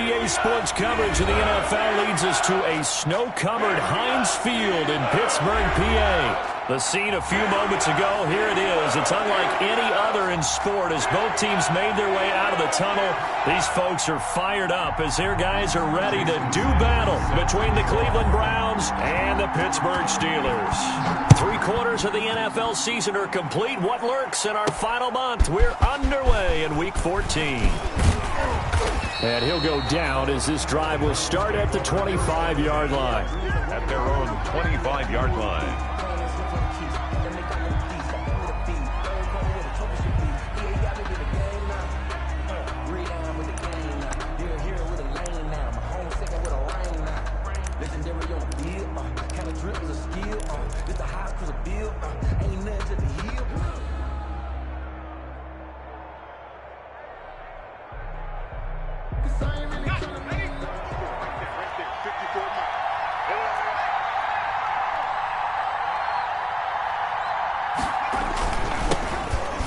EA Sports coverage of the NFL leads us to a snow-covered Heinz Field in Pittsburgh, PA. The scene a few moments ago, here it is. It's unlike any other in sport as both teams made their way out of the tunnel. These folks are fired up as their guys are ready to do battle between the Cleveland Browns and the Pittsburgh Steelers. 3/4 of the NFL season are complete. What lurks in our final month? We're underway in Week 14. And he'll go down as this drive will start at the 25-yard line. At their own 25-yard line.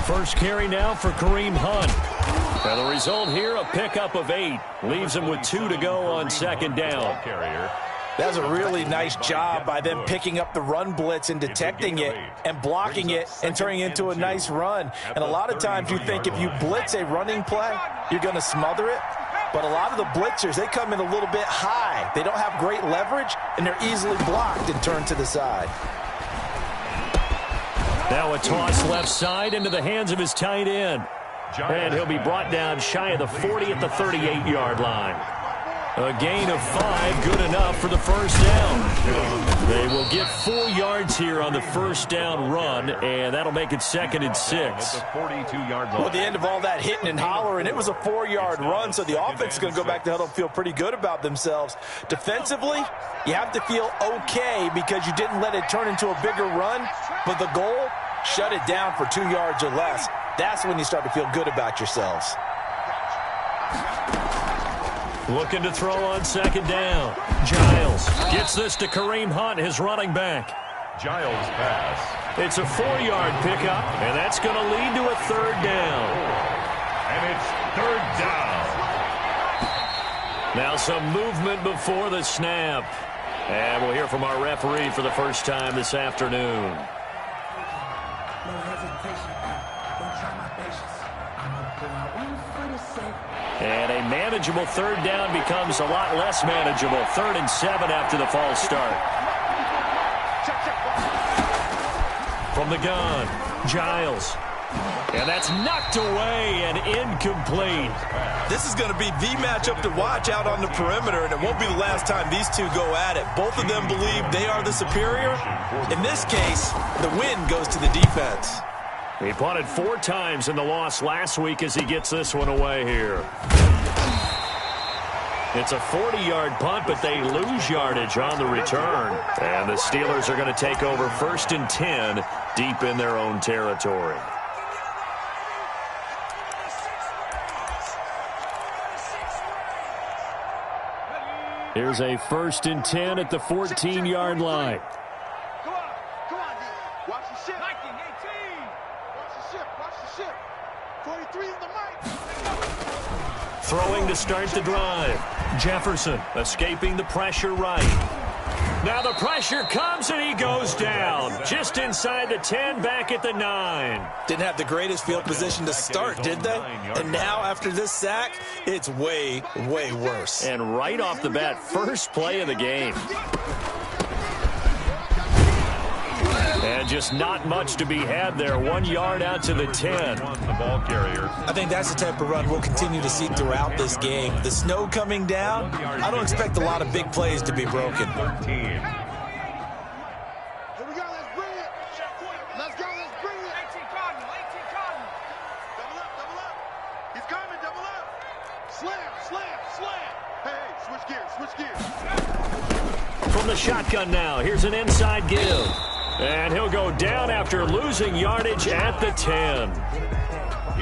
First carry now for Kareem Hunt. And the result here, a pickup of 8. Leaves him with 2 to go on second down. That was a really nice job by them picking up the run blitz and detecting it and blocking it and turning it into a nice run. And a lot of times you think if you blitz a running play, you're going to smother it. But a lot of the blitzers, they come in a little bit high. They don't have great leverage, and they're easily blocked and turned to the side. Now a toss left side into the hands of his tight end. And he'll be brought down shy of the 40 at the 38-yard line. A gain of 5, good enough for the first down. They will get 4 yards here on the first down run, and that'll make it 2nd and 6. Well, at the end of all that hitting and hollering, it was a 4-yard run, so the offense is going to go back to huddle and feel pretty good about themselves. Defensively, you have to feel okay because you didn't let it turn into a bigger run, but the goal, shut it down for 2 yards or less. That's when you start to feel good about yourselves. Looking to throw on second down. Giles gets this to Kareem Hunt, his running back. Giles pass. It's a 4-yard pickup, and that's going to lead to a 3rd down. And it's 3rd down. Now some movement before the snap. And we'll hear from our referee for the first time this afternoon. And a manageable 3rd down becomes a lot less manageable. 3rd and 7 after the false start. From the gun, Giles. And that's knocked away and incomplete. This is going to be the matchup to watch out on the perimeter, and it won't be the last time these two go at it. Both of them believe they are the superior. In this case, the win goes to the defense. He punted 4 times in the loss last week as he gets this one away here. It's a 40-yard punt, but they lose yardage on the return. And the Steelers are going to take over 1st and 10 deep in their own territory. Here's a 1st and 10 at the 14-yard line. Throwing to start the drive. Jefferson escaping the pressure right. Now the pressure comes and he goes down. Just inside the 10, back at the 9. Didn't have the greatest field position to start, did they? And now after this sack, it's way, way worse. And right off the bat, first play of the game. And just not much to be had there. 1 yard out to the 10. The ball carrier. I think that's the type of run we'll continue to see throughout this game. The snow coming down, I don't expect a lot of big plays to be broken. 13. Here we go, let's bring it. Let's go, let's bring it. 18 Cardinal. Double up. He's coming, double up. Slam. Hey, switch gears. From the shotgun now, here's an inside give. And he'll go down after losing yardage at the 10.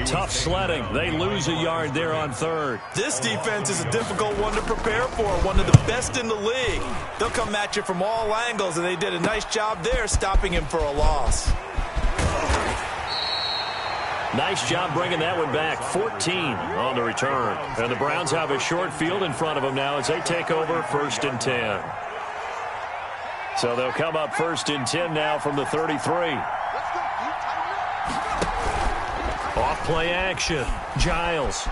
Tough sledding. They lose a yard there on 3rd. This defense is a difficult one to prepare for, one of the best in the league. They'll come at you from all angles, and they did a nice job there stopping him for a loss. Nice job bringing that one back. 14 on the return. And the Browns have a short field in front of them now as they take over 1st and 10. So they'll come up 1st and 10 now from the 33. Off play action. Giles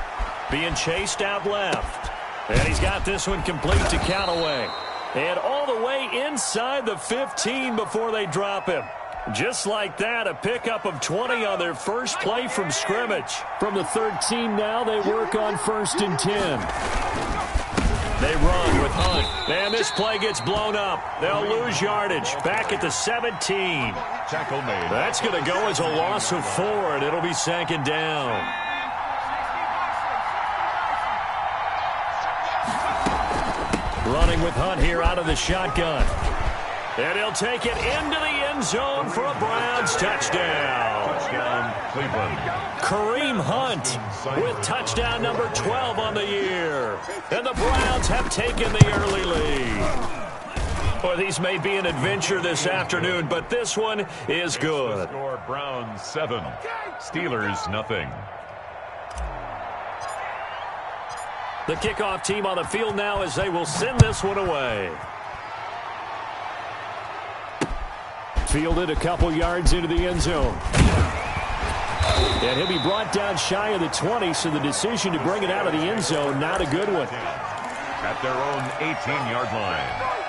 being chased out left. And he's got this one complete to Callaway. And all the way inside the 15 before they drop him. Just like that, a pickup of 20 on their first play from scrimmage. From the 13 now, they work on 1st and 10. They run with Hunt. And this play gets blown up. They'll lose yardage. Back at the 17. Tackle made. That's going to go as a loss of 4, and it'll be 2nd down. Running with Hunt here out of the shotgun. And he'll take it into the end zone for a Browns touchdown. Touchdown, Cleveland. Kareem Hunt with touchdown number 12 on the year. And the Browns have taken the early lead. Boy, these may be an adventure this afternoon, but this one is good. Score Browns 7, Steelers nothing. The kickoff team on the field now as they will send this one away. Fielded a couple yards into the end zone. And he'll be brought down shy of the 20, so the decision to bring it out of the end zone, not a good one. At their own 18-yard line.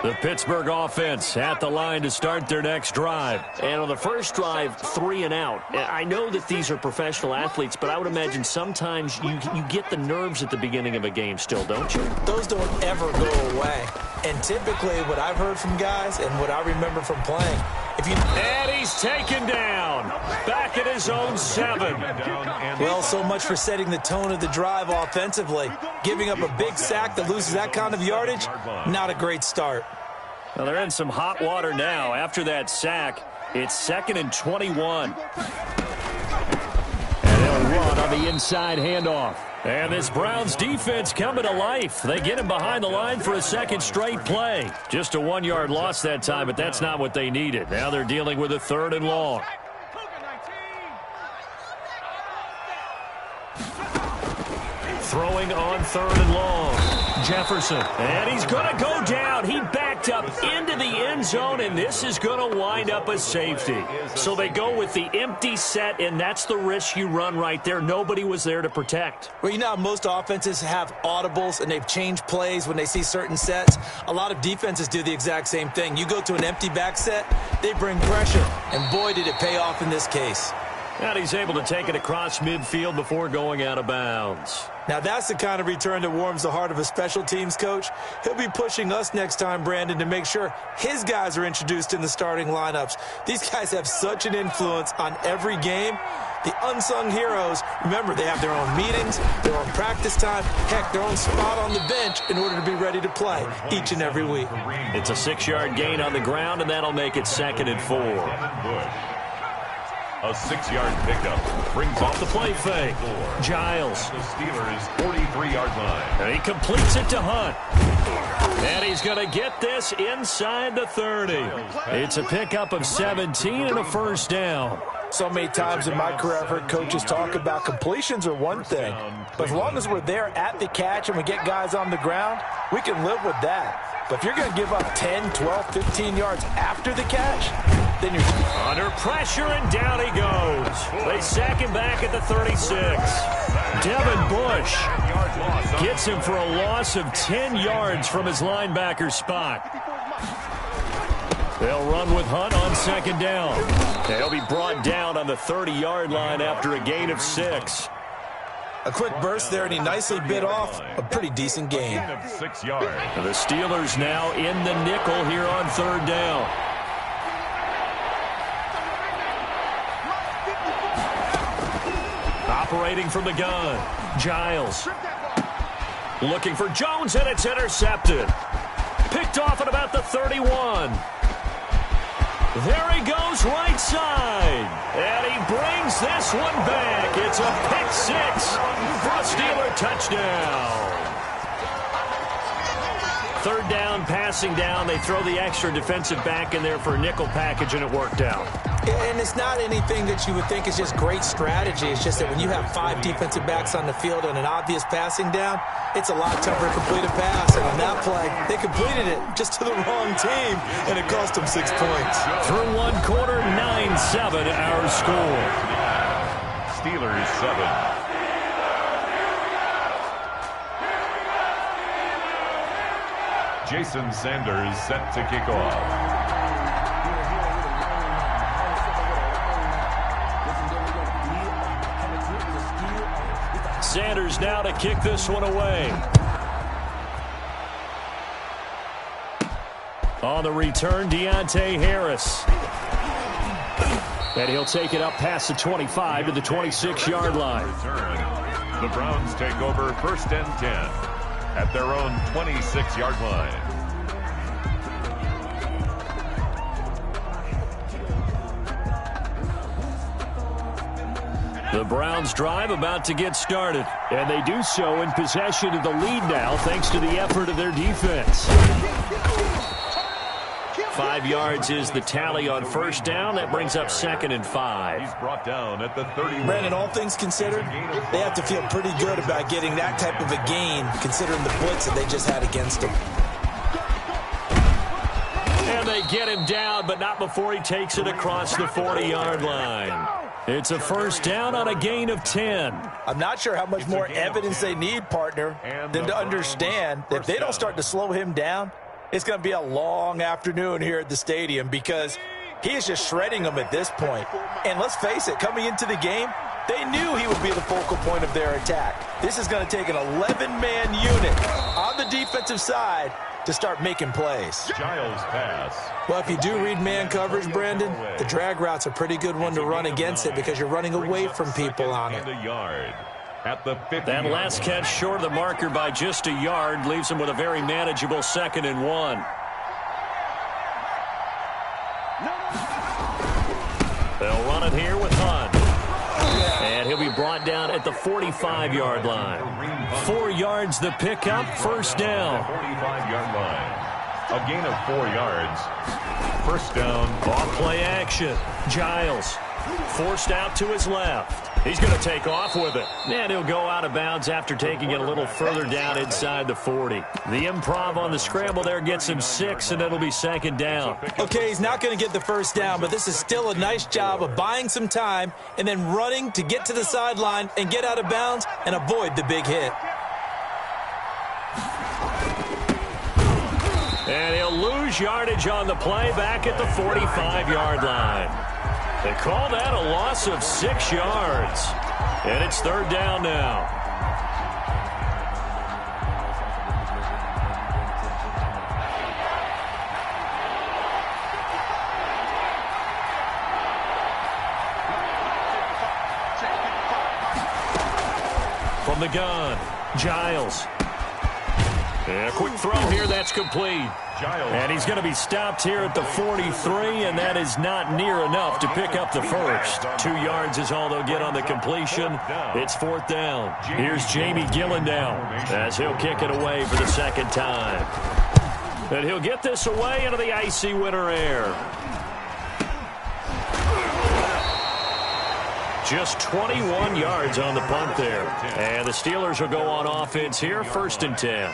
The Pittsburgh offense at the line to start their next drive. And on the first drive, 3 and out. I know that these are professional athletes, but I would imagine sometimes you get the nerves at the beginning of a game still, don't you? Those don't ever go away. And typically what I've heard from guys and what I remember from playing, and he's taken down. Back at his own 7. Well, so much for setting the tone of the drive offensively. Giving up a big sack that loses that kind of yardage, not a great start. Well, they're in some hot water now. After that sack, it's 2nd and 21. And they'll run on the inside handoff. And this Browns defense coming to life. They get him behind the line for a 2nd straight play. Just a 1-yard loss that time, but that's not what they needed. Now they're dealing with a 3rd and long. Throwing on 3rd and long. Jefferson. And he's going to go down. He backed up into the end zone, and this is going to wind up a safety. So they go with the empty set, and that's the risk you run right there. Nobody was there to protect. Well, you know how most offenses have audibles, and they've changed plays when they see certain sets. A lot of defenses do the exact same thing. You go to an empty back set, they bring pressure, and boy, did it pay off in this case. And he's able to take it across midfield before going out of bounds. Now, that's the kind of return that warms the heart of a special teams coach. He'll be pushing us next time, Brandon, to make sure his guys are introduced in the starting lineups. These guys have such an influence on every game. The unsung heroes, remember, they have their own meetings, their own practice time, heck, their own spot on the bench in order to be ready to play each and every week. It's a 6-yard gain on the ground, and that'll make it 2nd and 4. A 6-yard pickup brings off the play fake. Giles. The Steelers' 43-yard line. And he completes it to Hunt. And he's going to get this inside the 30. It's a pickup of 17 and a 1st down. So many times in my career I've heard coaches talk about completions are one thing, but as long as we're there at the catch and we get guys on the ground, we can live with that. But if you're going to give up 10, 12, 15 yards after the catch, then you're under pressure, and down he goes. They sack him back at the 36. Devin Bush gets him for a loss of 10 yards from his linebacker spot. They'll run with Hunt on 2nd down. They'll be brought down on the 30-yard line after a gain of 6. A quick burst there, and he nicely bit off a pretty decent gain. Of 6 yards. The Steelers now in the nickel here on 3rd down. Operating from the gun, Giles. Looking for Jones, and it's intercepted. Picked off at about the 31. There he goes right side. And he brings this one back. It's a pick six for a Steeler touchdown. Third down, passing down. They throw the extra defensive back in there for a nickel package, and it worked out. And it's not anything that you would think is just great strategy. It's just that when you have 5 defensive backs on the field and an obvious passing down, it's a lot tougher to complete a pass. And on that play, they completed it just to the wrong team, and it cost them 6 points. Through one quarter, 9-7 our score. Steelers 7. Jason Sanders set to kick off. Sanders now to kick this one away. On the return, Deontay Harris. And he'll take it up past the 25 to the 26-yard line. The Browns take over 1st and 10 at their own 26-yard line. The Browns drive about to get started, and they do so in possession of the lead now thanks to the effort of their defense. 5 yards is the tally on first down. That brings up 2nd and 5. He's brought down at the 31. Brandon, all things considered, they have to feel pretty good about getting that type of a gain considering the blitz that they just had against them. And they get him down, but not before he takes it across the 40-yard line. It's a first down on a gain of 10. I'm not sure how much more evidence they need, partner, than to understand that if they don't start to slow him down, it's going to be a long afternoon here at the stadium because he is just shredding them at this point. And let's face it, coming into the game, they knew he would be the focal point of their attack. This is going to take an 11-man unit on the defensive side to start making plays. Giles pass. Well, if you do read man coverage, Brandon, the drag route's a pretty good one to run against it because you're running away from people on it. At the 50. That last catch short of the marker by just a yard leaves him with a very manageable 2nd and 1. They'll run it here with Hunt. And he'll be brought down at the 45-yard line. 4 yards the pickup, first down. 45-yard line. A gain of 4 yards. First down. Off play action. Giles forced out to his left. He's going to take off with it. And he'll go out of bounds after taking it a little further down inside the 40. The improv on the scramble there gets him 6, and it'll be 2nd down. Okay, he's not going to get the first down, but this is still a nice job of buying some time and then running to get to the sideline and get out of bounds and avoid the big hit. And he'll lose yardage on the play back at the 45-yard line. They call that a loss of 6 yards. And it's 3rd down now. From the gun, Giles. And a quick throw here, that's complete. And he's going to be stopped here at the 43, and that is not near enough to pick up the first. 2 yards is all they'll get on the completion. It's 4th down. Here's Jamie Gillen now as he'll kick it away for the 2nd time. And he'll get this away into the icy winter air. Just 21 yards on the punt there. And the Steelers will go on offense here, 1st and 10.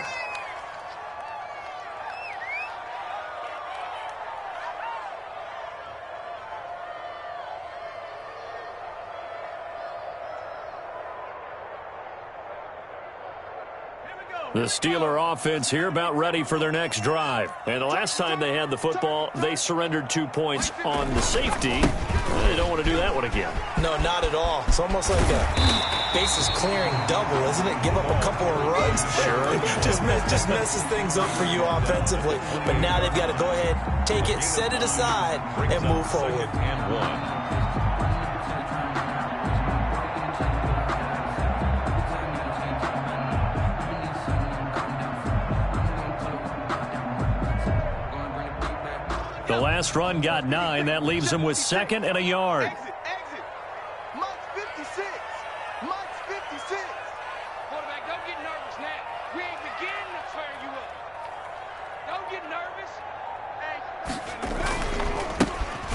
The Steeler offense here about ready for their next drive. And the last time they had the football, they surrendered 2 points on the safety. They don't want to do that one again. No, not at all. It's almost like a bases clearing double, isn't it? Give up a couple of runs. Sure. just messes things up for you offensively. But now they've got to go ahead, take it, set it aside, and move forward. And 1. The last run got 9. That leaves him with 2nd and a yard. Exit. March 56. March 56. Quarterback, don't get nervous now. We ain't beginning to turn you up. Don't get nervous.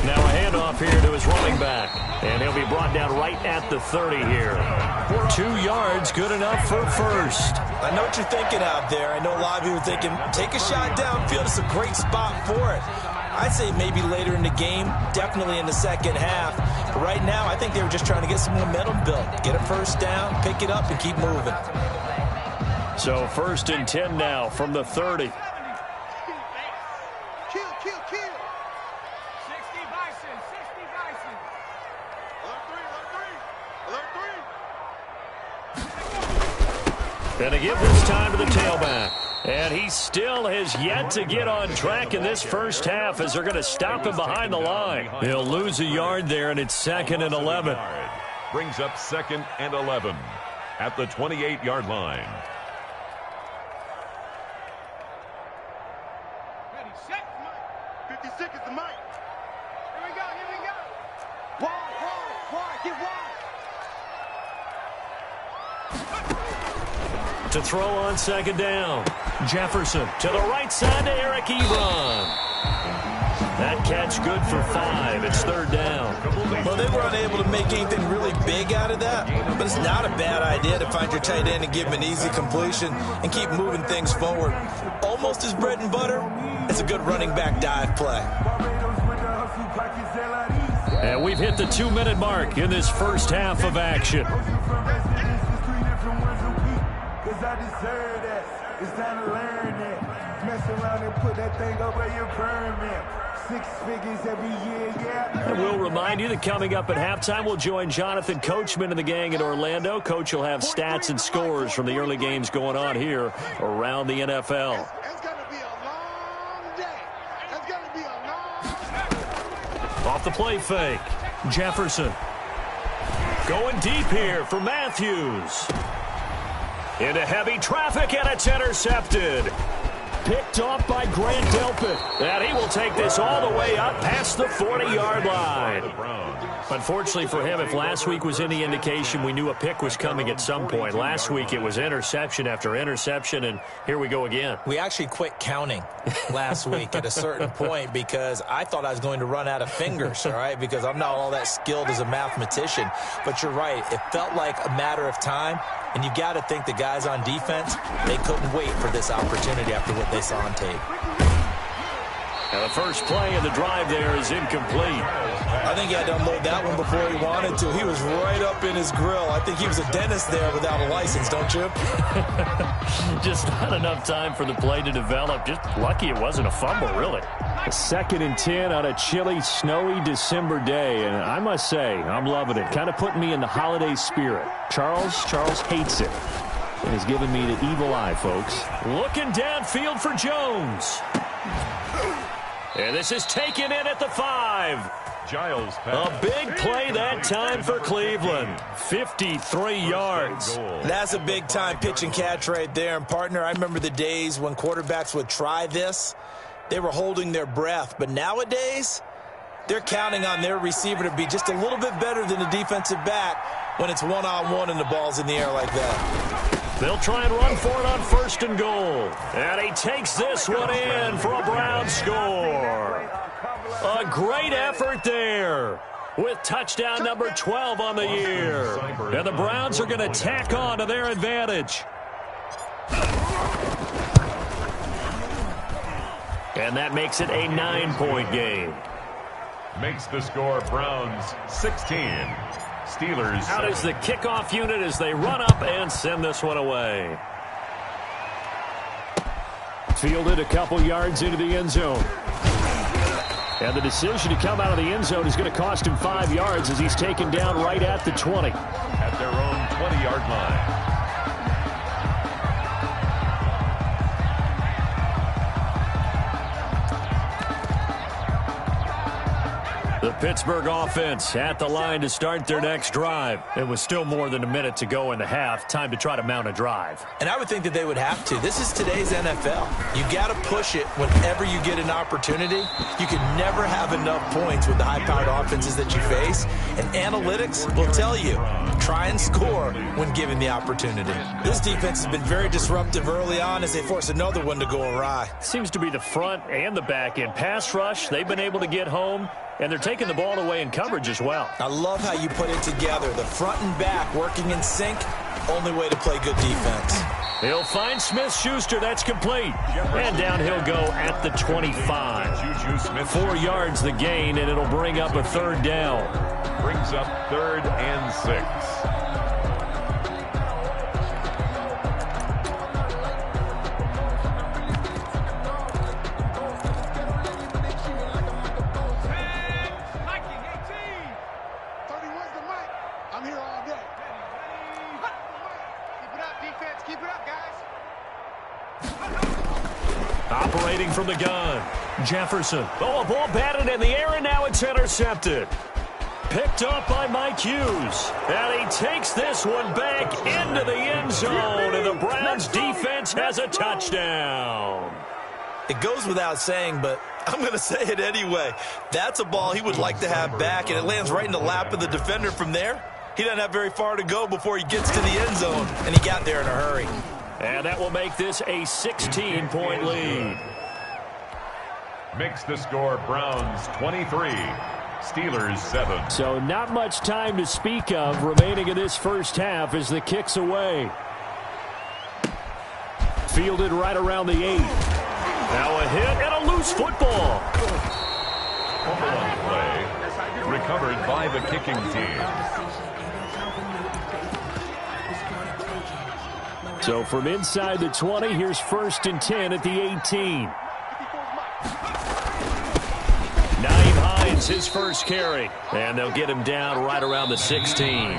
Now a handoff here to his running back. And he'll be brought down right at the 30 here. 2 yards, good enough for first. I know what you're thinking out there. I know a lot of you are thinking, take a shot downfield. It's a great spot for it. I'd say maybe later in the game, definitely in the second half. But right now, I think they were just trying to get some momentum built. Get a first down, pick it up, and keep moving. So 1st and 10 now from the 30. Kill. 60 Bison, 60 Bison. Alert 3. And they give this time to the tailback. And he still has yet to get on track in this first half as they're going to stop him behind the line. He'll lose a yard there, and it's 2nd and 11. Brings up 2nd and 11 at the 28-yard line. Ready, set. 56 is the mic. Here we go. Wide, get wide. To throw on 2nd down. Jefferson to the right side to Eric Ebron. That catch good for 5. It's 3rd down. Well, they were unable to make anything really big out of that, but it's not a bad idea to find your tight end and give him an easy completion and keep moving things forward. Almost his bread and butter. It's a good running back dive play. And we've hit the 2-minute mark in this first half of action. I deserve that. It's time to learn that. Mess around and put that thing over your permit. 6 figures every year, yeah. And we'll remind you that coming up at halftime, we'll join Jonathan Coachman and the gang in Orlando. Coach will have stats and scores from the early games going on here around the NFL. It's going to be a long day. It's going to be a long day. Off the play fake. Jefferson. Going deep here for Matthews. Into heavy traffic, and it's intercepted. Picked off by Grant Delpit. And he will take this all the way up past the 40-yard line. Unfortunately for him, if last week was any indication, we knew a pick was coming at some point. Last week it was interception after interception, and here we go again. We actually quit counting last week at a certain point because I thought I was going to run out of fingers, all right, because I'm not all that skilled as a mathematician. But you're right. It felt like a matter of time, and you got to think the guys on defense, they couldn't wait for this opportunity after what they saw on tape. Now the first play of the drive there is incomplete. I think he had to unload that one before he wanted to. He was right up in his grill. I think he was a dentist there without a license, don't you? Just not enough time for the play to develop. Just lucky it wasn't a fumble, really. 2nd and 10 on a chilly, snowy December day. And I must say, I'm loving it. Kind of putting me in the holiday spirit. Charles hates it. And has given me the evil eye, folks. Looking downfield for Jones. And this is taken in at the 5. Giles A big play that time for Cleveland. 53 yards. That's a big-time pitch and catch right there. And, partner, I remember the days when quarterbacks would try this. They were holding their breath. But nowadays, they're counting on their receiver to be just a little bit better than the defensive back when it's one-on-one and the ball's in the air like that. They'll try and run for it on 1st and goal. And he takes this one in for a Brown score. A great effort there with touchdown number 12 on the year. And the Browns are going to tack on to their advantage. And that makes it a 9-point game. makes the score Browns 16. Steelers. Out is the kickoff unit as they run up and send this one away. Fielded a couple yards into the end zone. And the decision to come out of the end zone is going to cost him 5 yards as he's taken down right at the 20. At their own 20-yard line. The Pittsburgh offense at the line to start their next drive. It was still more than a minute to go in the half. Time to try to mount a drive. And I would think that they would have to. This is today's NFL. You got to push it whenever you get an opportunity. You can never have enough points with the high-powered offenses that you face. And analytics will tell you, try and score when given the opportunity. This defense has been very disruptive early on as they force another one to go awry. Seems to be the front and the back end. Pass rush, they've been able to get home. And they're taking the ball away in coverage as well. I love how you put it together. The front and back working in sync. Only way to play good defense. He'll find Smith-Schuster. That's complete. And down he'll go at the 25. 4 yards the gain, and it'll bring up a third down. Brings up 3rd and 6. Operating from the gun, Jefferson. Oh, a ball batted in the air, and now it's intercepted. Picked up by Mike Hughes. And he takes this one back into the end zone, and the Browns defense has a touchdown. It goes without saying, but I'm going to say it anyway. That's a ball he would like to have back, and it lands right in the lap of the defender from there. He doesn't have very far to go before he gets to the end zone, and he got there in a hurry. And that will make this a 16-point lead. Makes the score Browns 23, Steelers 7. So not much time to speak of remaining in this first half as the kick's away. Fielded right around the 8. Now a hit and a loose football. Fumble on the play, recovered by the kicking team. So from inside the 20, here's 1st and 10 at the 18. Nyheim Hines, his first carry. And they'll get him down right around the 16.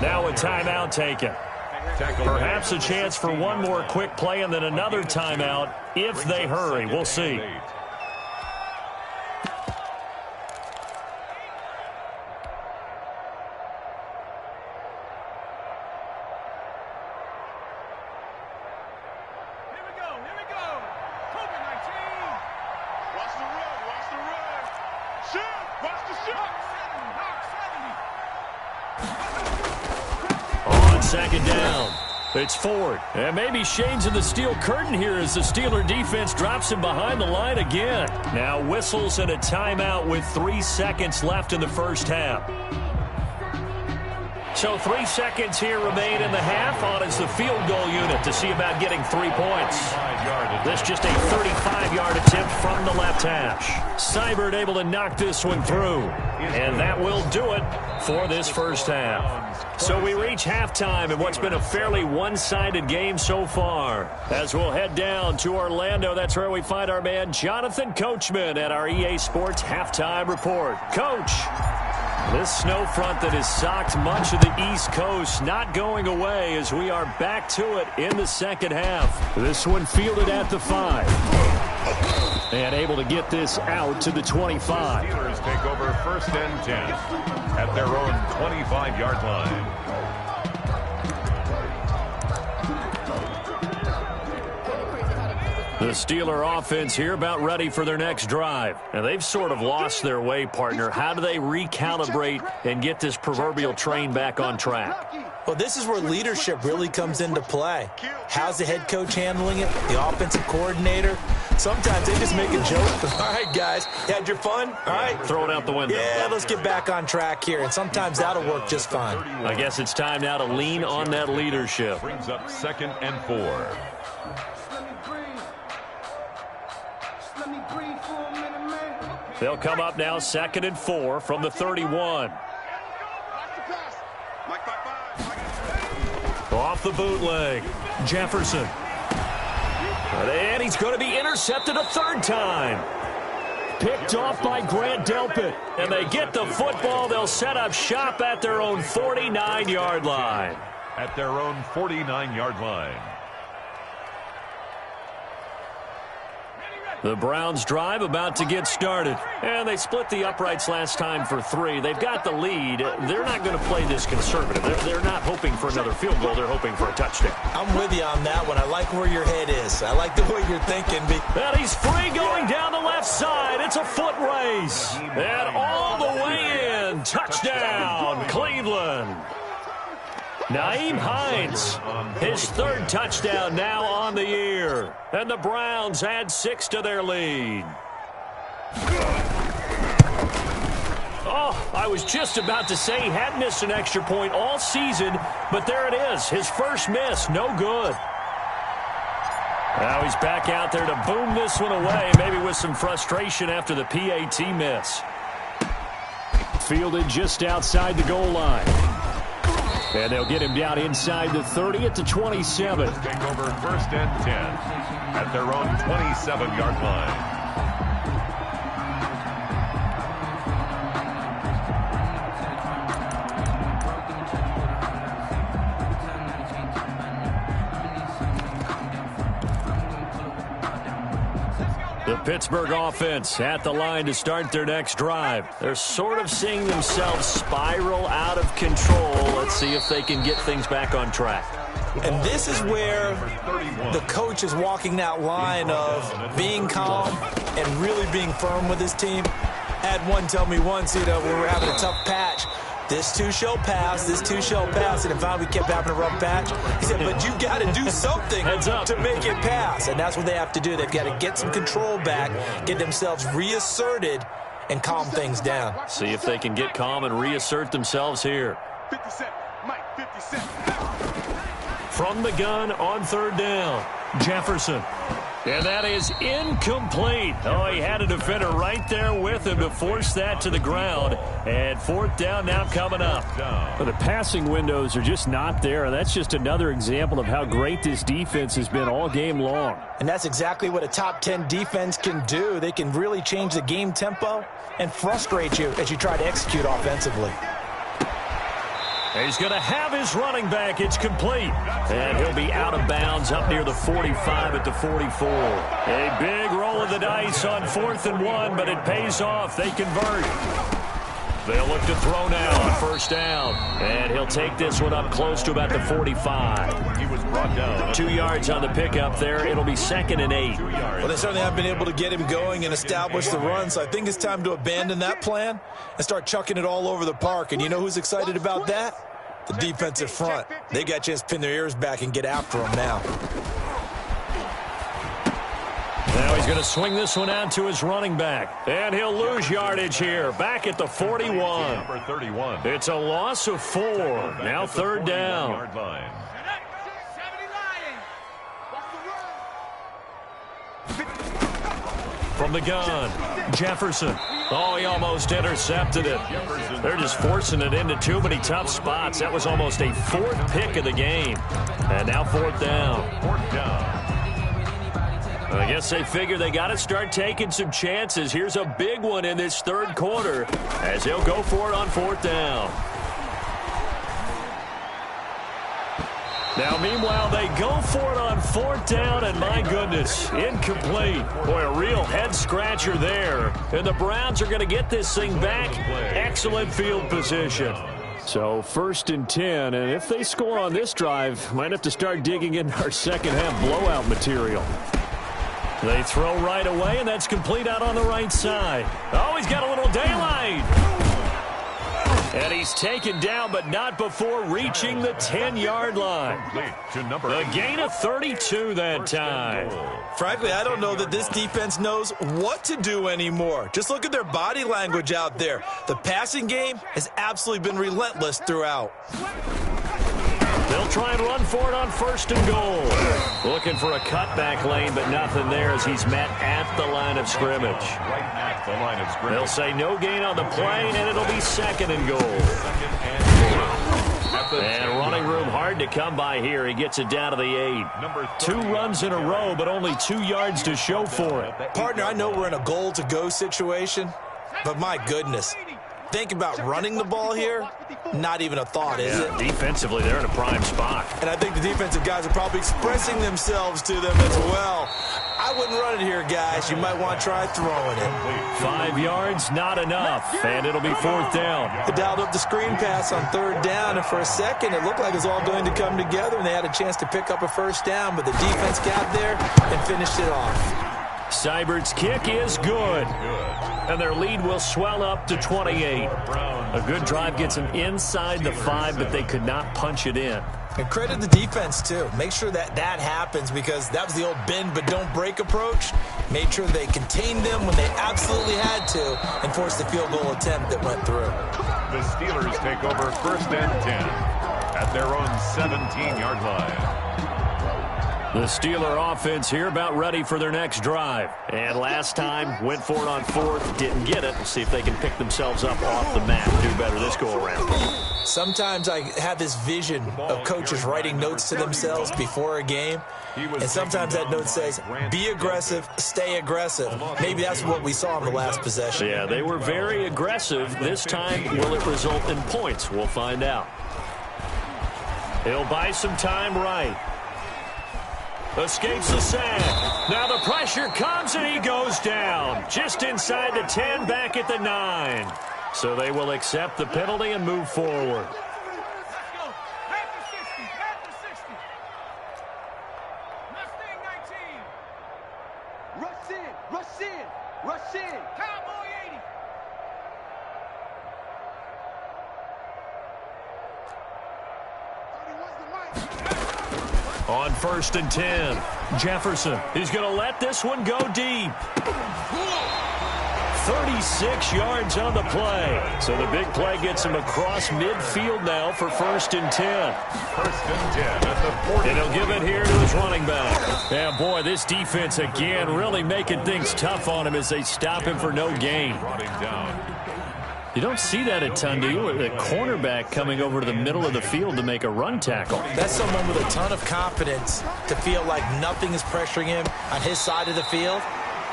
Now a timeout taken. Perhaps a chance for one more quick play and then another timeout if they hurry. We'll see. Second down. It's Ford. And maybe Shane's in the steel curtain here as the Steeler defense drops him behind the line again. Now whistles and a timeout with 3 seconds left in the first half. So 3 seconds here remain in the half on as the field goal unit to see about getting 3 points. This just a 35-yard attempt from the left hash. Seibert able to knock this one through. And that will do it for this first half. So we reach halftime in what's been a fairly one-sided game so far. As we'll head down to Orlando, that's where we find our man Jonathan Coachman at our EA Sports Halftime Report. Coach, this snow front that has socked much of the East Coast not going away as we are back to it in the second half. This one fielded at the 5. And able to get this out to the 25. Steelers take over 1st and 10 at their own 25-yard line. The Steeler offense here about ready for their next drive. And they've sort of lost their way, partner. How do they recalibrate and get this proverbial train back on track? Well, this is where leadership really comes into play. How's the head coach handling it? The offensive coordinator? Sometimes they just make a joke. All right, guys, you had your fun? All right. Throw it out the window. Yeah, let's get back on track here. And sometimes that'll work just fine. I guess it's time now to lean on that leadership. Brings up 2nd and 4. They'll come up now 2nd and 4 from the 31. Off the bootleg, Jefferson. And he's going to be intercepted a 3rd time. Picked off by Grant Delpit. And they get the football. They'll set up shop at their own 49-yard line. At their own 49-yard line. The Browns drive about to get started. And they split the uprights last time for 3. They've got the lead. They're not going to play this conservative. They're not hoping for another field goal. They're hoping for a touchdown. I'm with you on that one. I like where your head is. I like the way you're thinking. And he's free going down the left side. It's a foot race. And all the way in. Touchdown, Cleveland. Nyheim Hines, his 3rd touchdown now on the year. And the Browns add 6 to their lead. Oh, I was just about to say he had missed an extra point all season, but there it is. His first miss, no good. Now he's back out there to boom this one away, maybe with some frustration after the PAT miss. Fielded just outside the goal line. And they'll get him down inside the 30 at the 27. Take over 1st and 10 at their own 27-yard line. The Pittsburgh offense at the line to start their next drive. They're sort of seeing themselves spiral out of control. Let's see if they can get things back on track. And this is where the coach is walking that line of being calm and really being firm with his team. I had one tell me once, we were having a tough patch. This too shall pass, this too shall pass. And finally we kept having a rough patch. He said, but you got to do something to make it pass. And that's what they have to do. They've got to get some control back, get themselves reasserted, and calm things down. See if they can get calm and reassert themselves here. 57, Mike, 57. From the gun on 3rd down, Jefferson. And that is incomplete. Oh, he had a defender right there with him to force that to the ground. And 4th down now coming up. But the passing windows are just not there. That's just another example of how great this defense has been all game long. And that's exactly what a top 10 defense can do. They can really change the game tempo and frustrate you as you try to execute offensively. He's going to have his running back. It's complete. And he'll be out of bounds up near the 45 at the 44. A big roll of the dice on 4th and 1, but it pays off. They convert. They'll look to throw now on 1st down. And he'll take this one up close to about the 45. He was brought down. 2 yards on the pickup there. It'll be 2nd and 8. Well, they certainly have been able to get him going and establish the run, so I think it's time to abandon that plan and start chucking it all over the park. And you know who's excited about that? The defensive front. They got a chance to pin their ears back and get after him now. Now he's going to swing this one out to his running back. And he'll lose yardage here. Back at the 41. Number 31. It's a loss of 4. Now 3rd down. From the gun, Jefferson. Oh, he almost intercepted it. They're just forcing it into too many tough spots. That was almost a 4th pick of the game. And now 4th down. 4th down. I guess they figure they got to start taking some chances. Here's a big one in this 3rd quarter as they'll go for it on 4th down. Now, meanwhile, they go for it on 4th down, and my goodness, incomplete. Boy, a real head-scratcher there. And the Browns are going to get this thing back. Excellent field position. So 1st and 10, and if they score on this drive, might have to start digging in our second-half blowout material. They throw right away, and that's complete out on the right side. Oh, he's got a little daylight. And he's taken down, but not before reaching the 10-yard line. A gain of 32 that time. Frankly, I don't know that this defense knows what to do anymore. Just look at their body language out there. The passing game has absolutely been relentless throughout. They'll try and run for it on 1st and goal. Looking for a cutback lane, but nothing there as he's met at the line of scrimmage. Right at the line of scrimmage. They'll say no gain on the play, and it'll be 2nd and goal. And running room hard to come by here. He gets it down to the 8. 2 runs in a row, but only 2 yards to show for it. Partner, I know we're in a goal-to-go situation, but my goodness. Think about running the ball here, not even a thought, is it? Defensively, they're in a prime spot. And I think the defensive guys are probably expressing themselves to them as well. I wouldn't run it here, guys. You might want to try throwing it. 5 yards, not enough, and it'll be 4th down. They dialed up the screen pass on 3rd down, and for a second, it looked like it was all going to come together, and they had a chance to pick up a 1st down, but the defense got there and finished it off. Seibert's kick is good, and their lead will swell up to 28. A good drive gets them inside the 5, but they could not punch it in. And credit the defense, too. Make sure that happens, because that was the old bend but don't break approach. Made sure they contained them when they absolutely had to and forced the field goal attempt that went through. The Steelers take over 1st and 10 at their own 17-yard line. The Steeler offense here about ready for their next drive. And last time, went for it on 4th, didn't get it. We'll see if they can pick themselves up off the mat and do better this go-around. Sometimes I have this vision of coaches writing notes to themselves before a game. And sometimes that note says, be aggressive, stay aggressive. Maybe that's what we saw in the last possession. Yeah, they were very aggressive. This time, will it result in points? We'll find out. He'll buy some time right. Escapes the sack. Now the pressure comes and he goes down. Just inside the 10, back at the 9. So they will accept the penalty and move forward. Rush in. Cowboy 80. On 1st and 10, Jefferson is going to let this one go deep. 36 yards on the play. So the big play gets him across midfield now for 1st and 10. 1st and 10 at the 40. And he'll give it here to his running back. Yeah, boy, this defense again really making things tough on him as they stop him for no gain. Brought him down. You don't see that a ton, do you? The cornerback coming over to the middle of the field to make a run tackle. That's someone with a ton of confidence to feel like nothing is pressuring him on his side of the field.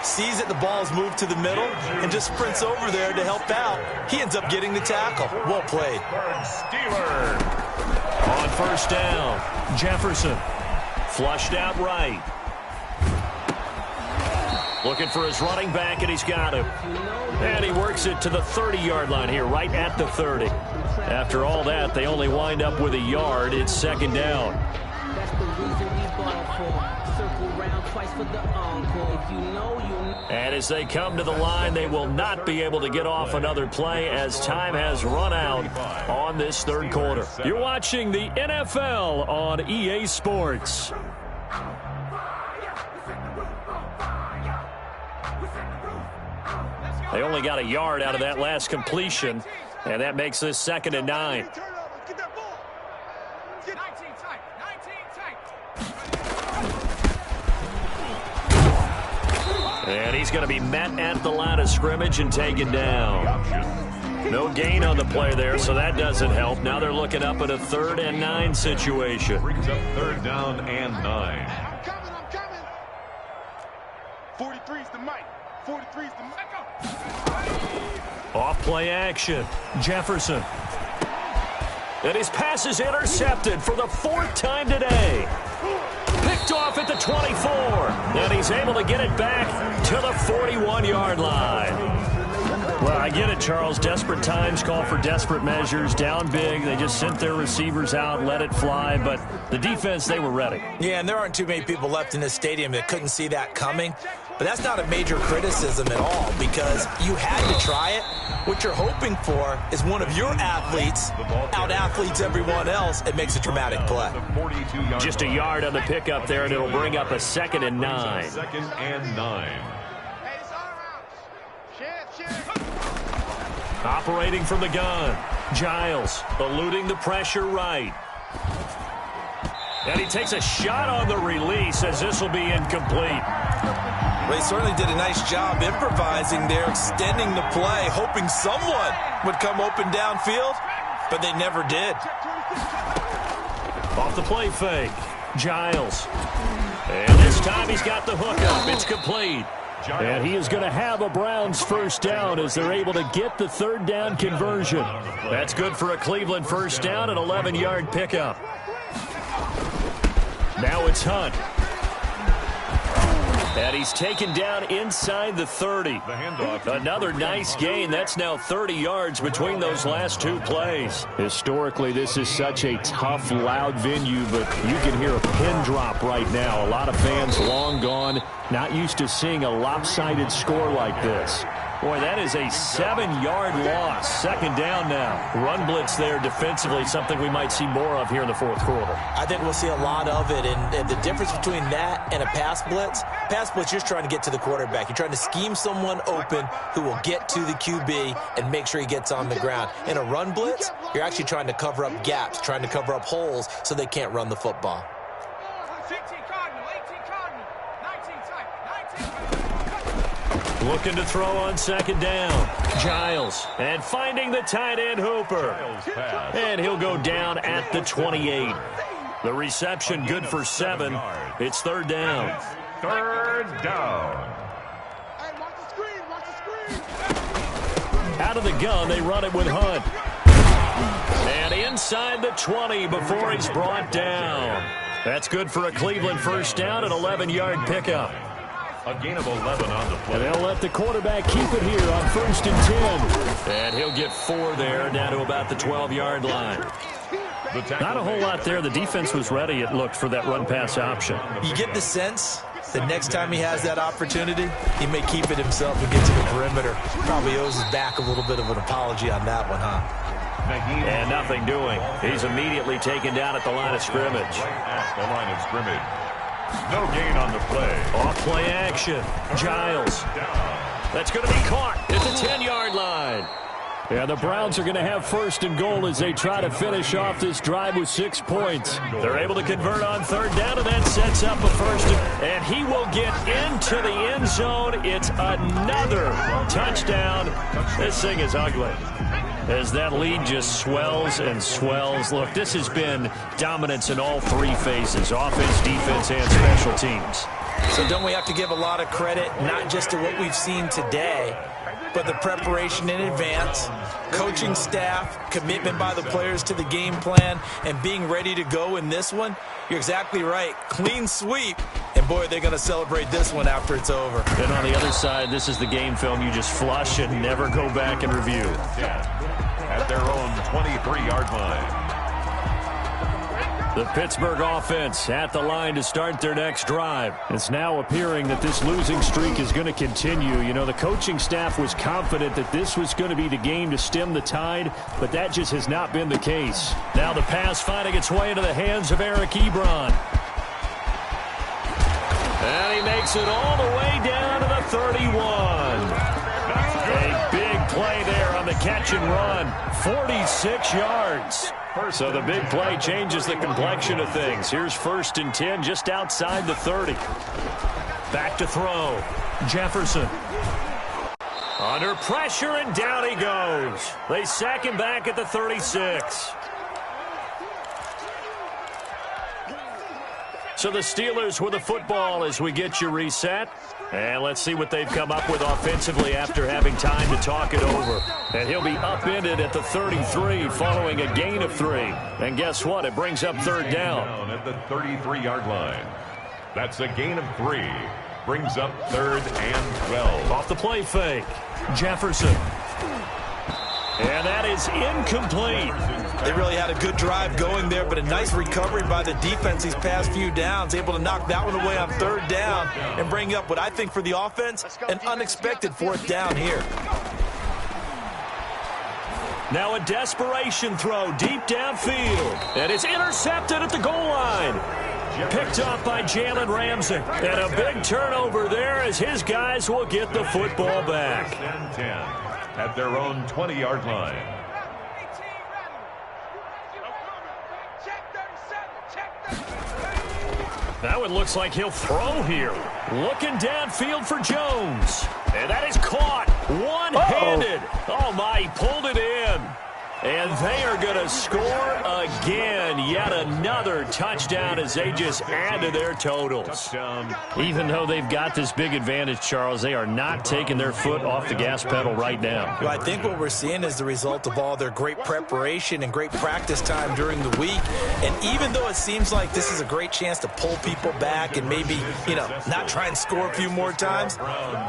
Sees that the ball's moved to the middle and just sprints over there to help out. He ends up getting the tackle. Well played. Steeler. On 1st down, Jefferson flushed out right. Looking for his running back, and he's got him. And he works it to the 30-yard line here, right at the 30. After all that, they only wind up with a yard. It's 2nd down. That's the reason we ball for. Circle round twice for the encore. If you know, you know. And as they come to the line, they will not be able to get off another play as time has run out on this 3rd quarter. You're watching the NFL on EA Sports. They only got a yard out of that last completion, and that makes this 2nd and 9. And he's going to be met at the line of scrimmage and taken down. No gain on the play there, so that doesn't help. Now they're looking up at a 3rd and 9 situation. Brings up 3rd down and 9. I'm coming. 43's the mic. 43's the mic. Off play action. Jefferson. And his pass is intercepted for the 4th time today. Picked off at the 24. And he's able to get it back to the 41-yard line. Well, I get it, Charles. Desperate times call for desperate measures. Down big. They just sent their receivers out, let it fly. But the defense, they were ready. Yeah, and there aren't too many people left in this stadium that couldn't see that coming. But that's not a major criticism at all, because you had to try it. What you're hoping for is one of your athletes out-athletes everyone else and makes a dramatic play. Just a yard on the pickup there, and it'll bring up a 2nd and 9. 2nd and 9. Operating from the gun, Giles eluding the pressure right. And he takes a shot on the release as this will be incomplete. Well, he certainly did a nice job improvising there, extending the play, hoping someone would come open downfield, but they never did. Off the play fake, Giles. And this time he's got the hook up. It's complete. And he is going to have a Browns 1st down as they're able to get the 3rd down conversion. That's good for a Cleveland 1st down, an 11-yard pickup. Now it's Hunt. And he's taken down inside the 30. The handoff. Another nice gain. That's now 30 yards between those last two plays. Historically, this is such a tough, loud venue, but you can hear a pin drop right now. A lot of fans long gone, not used to seeing a lopsided score like this. Boy, that is a 7-yard loss. Second down now. Run blitz there defensively, something we might see more of here in the fourth quarter. I think we'll see a lot of it, and the difference between that and a pass blitz, you're just trying to get to the quarterback. You're trying to scheme someone open who will get to the QB and make sure he gets on the ground. In a run blitz, you're actually trying to cover up gaps, trying to cover up holes so they can't run the football. 18 Cardinal, 18 Cardinal, 19 tight, 19. Looking to throw on second down. Giles. And finding the tight end Hooper. And he'll go down at the 28. The reception good for 7. It's third down. Third down. Hey, watch the screen, watch the screen. Out of the gun, they run it with Hunt. And inside the 20 before he's brought down. That's good for a Cleveland first down, an 11-yard pickup. A gain of 11 on the play. And they'll let the quarterback keep it here on 1st and 10. And he'll get 4 there, down to about the 12-yard line. Not a whole lot there. The defense was ready, it looked, for that run-pass option. You get the sense the next time he has that opportunity, he may keep it himself and get to the perimeter. Probably owes his back a little bit of an apology on that one, huh? And nothing doing. He's immediately taken down at the line of scrimmage. At the line of scrimmage. No gain on the play. Off play action. Giles. That's going to be caught at the 10-yard line. Yeah, the Browns are going to have 1st and goal as they try to finish off this drive with 6 points. They're able to convert on third down, and that sets up a first. And he will get into the end zone. It's another touchdown. This thing is ugly, as that lead just swells and swells. Look, this has been dominance in all 3 phases, offense, defense, and special teams. So don't we have to give a lot of credit, not just to what we've seen today, but the preparation in advance, coaching staff, commitment by the players to the game plan, and being ready to go in this one? You're exactly right. Clean sweep. And, boy, they're going to celebrate this one after it's over. And on the other side, this is the game film you just flush and never go back and review. At their own 23-yard line. The Pittsburgh offense at the line to start their next drive. It's now appearing that this losing streak is going to continue. You know, the coaching staff was confident that this was going to be the game to stem the tide, but that just has not been the case. Now the pass finding its way into the hands of Eric Ebron. And he makes it all the way down to the 31. A big play there on the catch and run. 46 yards. So the big play changes the complexion of things. Here's 1st and 10 just outside the 30. Back to throw. Jefferson. Under pressure, and down he goes. They sack him back at the 36. So the Steelers with the football as we get you reset. And let's see what they've come up with offensively after having time to talk it over. And he'll be upended at the 33 following a gain of 3. And guess what? It brings up third down. At the 33-yard line. That's a gain of 3. Brings up 3rd and 12. Off the play fake. Jefferson. And that is incomplete. They really had a good drive going there, but a nice recovery by the defense these past few downs, able to knock that one away on third down and bring up what I think for the offense, an unexpected 4th down here. Now a desperation throw deep downfield. And it's intercepted at the goal line. Picked up by Jalen Ramsey. And a big turnover there as his guys will get the football back. 10 at their own 20-yard line. Now it looks like he'll throw here. Looking downfield for Jones. And that is caught one-handed. Oh, my, he pulled it in. And they are going to score again. Yet another touchdown as they just add to their totals. Even though they've got this big advantage, Charles, they are not taking their foot off the gas pedal right now. Well, I think what we're seeing is the result of all their great preparation and great practice time during the week. And even though it seems like this is a great chance to pull people back and maybe, not try and score a few more times,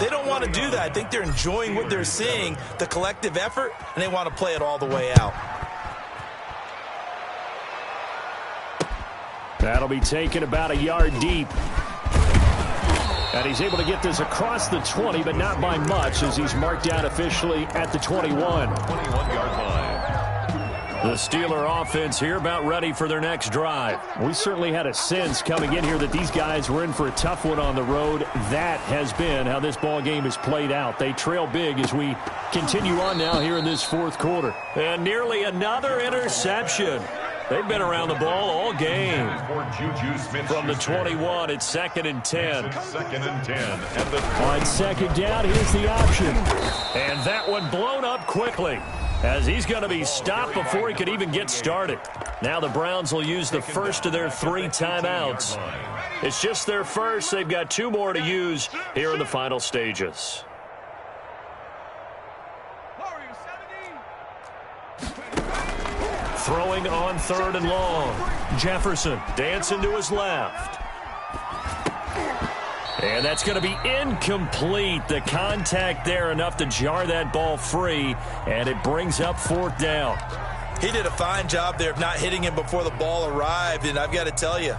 they don't want to do that. I think they're enjoying what they're seeing, the collective effort, and they want to play it all the way out. That'll be taken about a yard deep. And he's able to get this across the 20, but not by much, as he's marked down officially at the 21. 21-yard line. The Steeler offense here about ready for their next drive. We certainly had a sense coming in here that these guys were in for a tough one on the road. That has been how this ball game has played out. They trail big as we continue on now here in this fourth quarter. And nearly another interception. They've been around the ball all game. From the 21, it's 2nd and 10. 2nd and 10. On second down, here's the option. And that one blown up quickly, as he's going to be stopped before he could even get started. Now the Browns will use the first of their 3 timeouts. It's just their first. They've got 2 more to use here in the final stages. Throwing on 3rd and long. Jefferson dancing to his left. And that's going to be incomplete. The contact there enough to jar that ball free, and it brings up 4th down. He did a fine job there of not hitting him before the ball arrived, and I've got to tell you,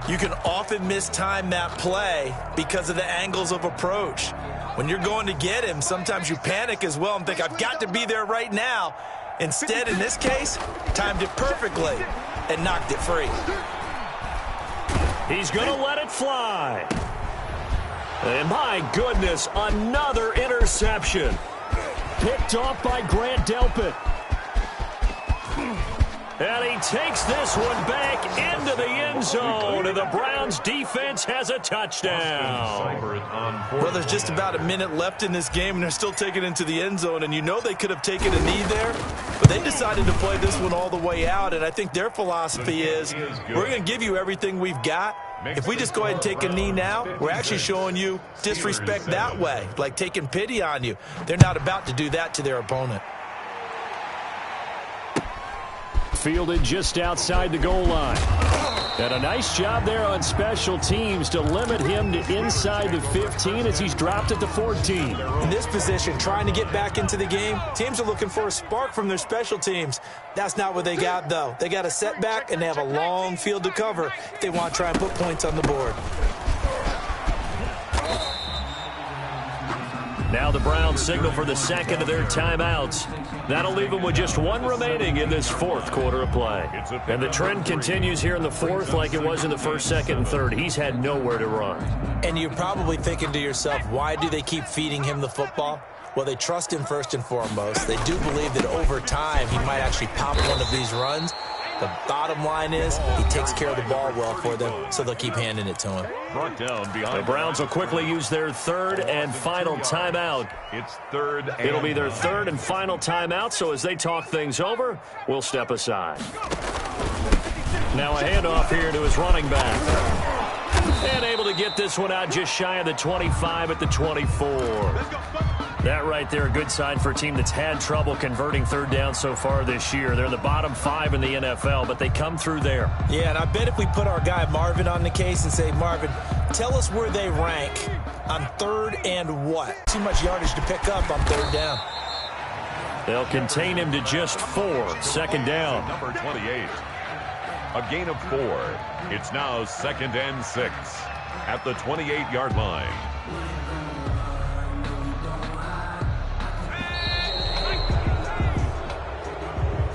you can often mistime that play because of the angles of approach. When you're going to get him, sometimes you panic as well and think, I've got to be there right now. Instead, in this case, timed it perfectly and knocked it free. He's going to let it fly. And my goodness, another interception. Picked off by Grant Delpit. And he takes this one back into the end zone, and the Browns defense has a touchdown. Well, there's just about a minute left in this game, and they're still taking it into the end zone, and you know they could have taken a knee there, but they decided to play this one all the way out, and I think their philosophy is, we're going to give you everything we've got. If we just go ahead and take a knee now, we're actually showing you disrespect that way, like taking pity on you. They're not about to do that to their opponent. Fielded just outside the goal line. And a nice job there on special teams to limit him to inside the 15 as he's dropped at the 14. In this position, trying to get back into the game, teams are looking for a spark from their special teams. That's not what they got, though. They got a setback, and they have a long field to cover if they want to try and put points on the board. Now the Browns signal for the 2nd of their timeouts. That'll leave them with just 1 remaining in this 4th quarter of play. And the trend continues here in the 4th like it was in the 1st, 2nd, and 3rd. He's had nowhere to run. And you're probably thinking to yourself, why do they keep feeding him the football? Well, they trust him first and foremost. They do believe that over time he might actually pop one of these runs. The bottom line is he takes care of the ball well for them, so they'll keep handing it to him. Brought down behind. The Browns will quickly use their 3rd and final timeout. It's 3rd and It'll be their 3rd and final timeout, so as they talk things over, we'll step aside. Now a handoff here to his running back. And able to get this one out just shy of the 25 at the 24. That right there, a good sign for a team that's had trouble converting 3rd down so far this year. They're in the bottom 5 in the NFL, but they come through there. Yeah, and I bet if we put our guy Marvin on the case and say, Marvin, tell us where they rank on 3rd and what? Too much yardage to pick up on 3rd down. They'll contain him to just 4. 2nd down. Number 28. A gain of 4. It's now 2nd and 6 at the 28-yard line.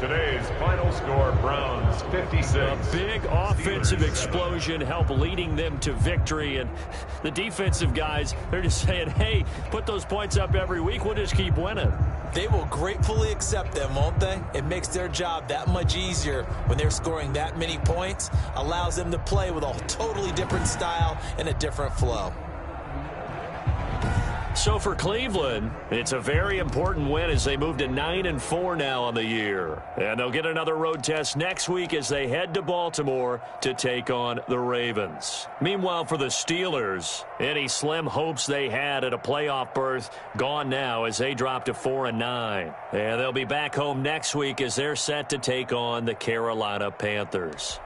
Today's final score, Browns 56. A big offensive explosion helped leading them to victory. And the defensive guys, they're just saying, hey, put those points up every week. We'll just keep winning. They will gratefully accept them, won't they? It makes their job that much easier when they're scoring that many points. Allows them to play with a totally different style and a different flow. So for Cleveland, it's a very important win as they move to 9-4 now on the year. And they'll get another road test next week as they head to Baltimore to take on the Ravens. Meanwhile, for the Steelers, any slim hopes they had at a playoff berth gone now as they drop to 4-9. And they'll be back home next week as they're set to take on the Carolina Panthers.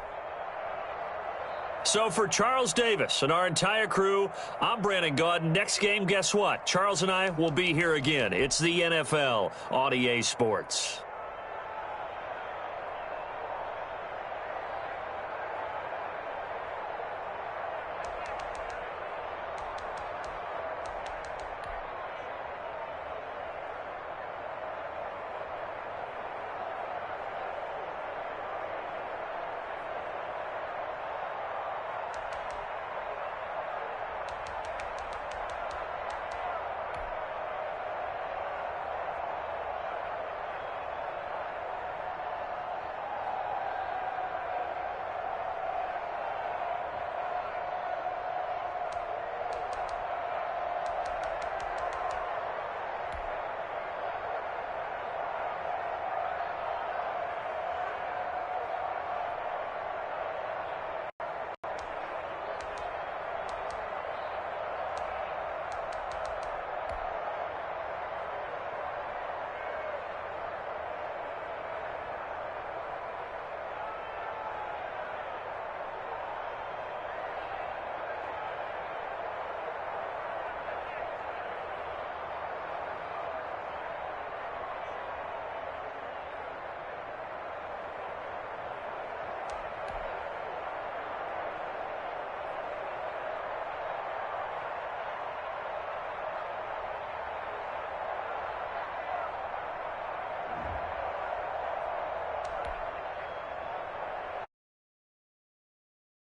So for Charles Davis and our entire crew, I'm Brandon Gaudin. Next game, guess what? Charles and I will be here again. It's the NFL on EA Sports.